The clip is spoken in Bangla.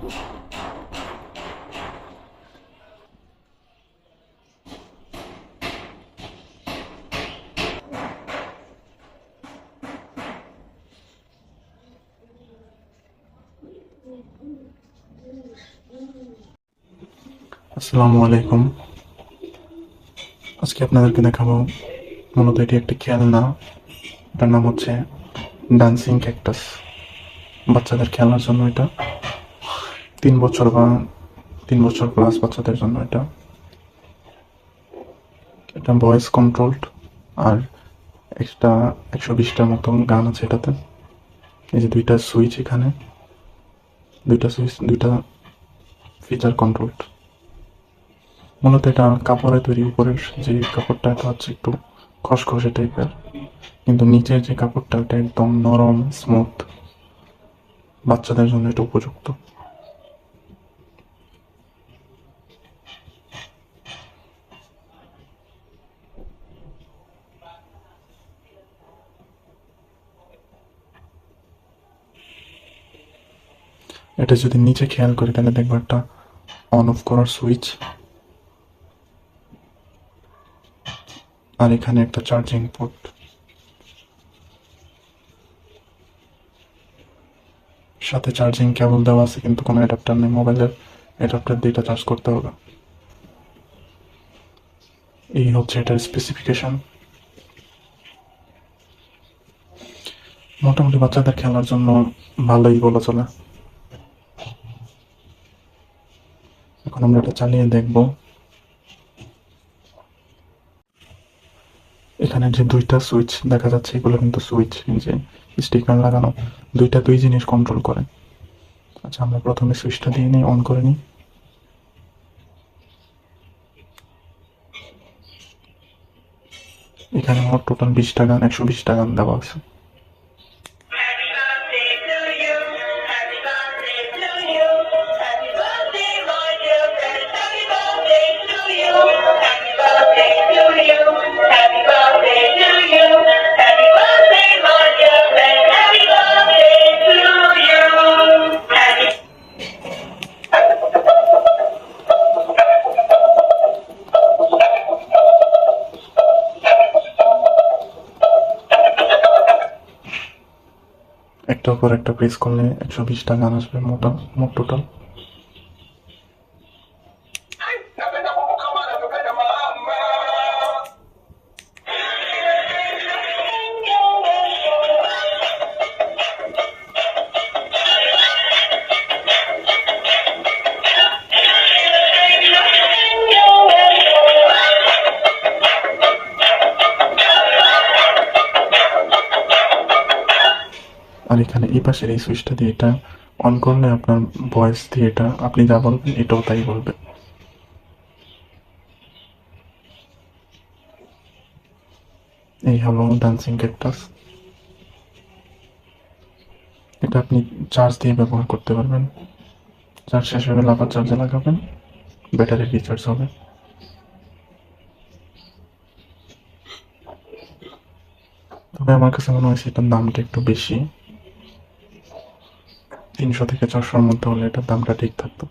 আসসালামু আলাইকুম। আজকে আপনাদেরকে দেখাবো, মূলত এটি একটি খেলনা। এটার নাম হচ্ছে ডান্সিং ক্যাকটাস। বাচ্চাদের খেলার জন্য এটা 3 বছর বা 3 বছর প্লাস বাচ্চাদের জন্য এটা এটা ভয়েস কন্ট্রোলড। আর একটা 120টার মতো গান আছে এটাতে। এই যে দুইটা সুইচ, এখানে দুইটা সুইচ, দুইটা ফিচার কন্ট্রোলড। মূলত এটা কাপড়ে তৈরি। উপরের যে কাপড়টা এটা হচ্ছে একটু খসখসে টাইপের, কিন্তু নিচের যে কাপড়টা ওটা একদম নরম স্মুথ। বাচ্চাদের জন্য এটা উপযুক্ত। এটা যদি নিচে খেয়াল করি তাহলে দেখবো একটা অন অফ করার সুইচ, আর এখানে একটা চার্জিং পোর্ট। সাথে চার্জিং কেবল দেওয়া আছে, কিন্তু কোনো অ্যাডাপ্টার নেই। মোবাইলের অ্যাডাপ্টার দিয়ে এটা চার্জ করতে হবে। এই হচ্ছে এটার স্পেসিফিকেশন। মোটামুটি বাচ্চাদের খেলার জন্য ভালোই বলা চলে। এখন আমরা এটা চালিয়ে দেখব। এখানে যে দুইটা সুইচ দেখা যাচ্ছে, এগুলো কিন্তু সুইচ, যে স্টিকার লাগানো, দুইটা দুই জিনিস কন্ট্রোল করে। আচ্ছা, আমরা প্রথমে সুইচটা দিয়ে নিই, অন করে নিই। এখানে মোট টোটাল 20টা গান, 120টা গান দেওয়া আছে। একটার পর একটা প্রেস করলে 120টা গান আসবে মোট টোটাল। আর এখানে এই পাশের এই সুইচটা দিয়ে এটা অন করলে আপনার ভয়েস দিয়ে এটা আপনি যা বলবেন এটাও তাই বলবে। এই হলো ডান্সিং ক্যাকটাস। এটা আপনি চার্জ দিয়ে ব্যবহার করতে পারবেন। চার্জ শেষ হয়ে গেলে আবার চার্জে লাগাবেন, ব্যাটারি রিচার্জ হবে। তবে আমার কাছে মনে হয়েছে এটার দামটা একটু বেশি। 300 থেকে 400-র মধ্যে হলে এটার দামটা ঠিক থাকতো।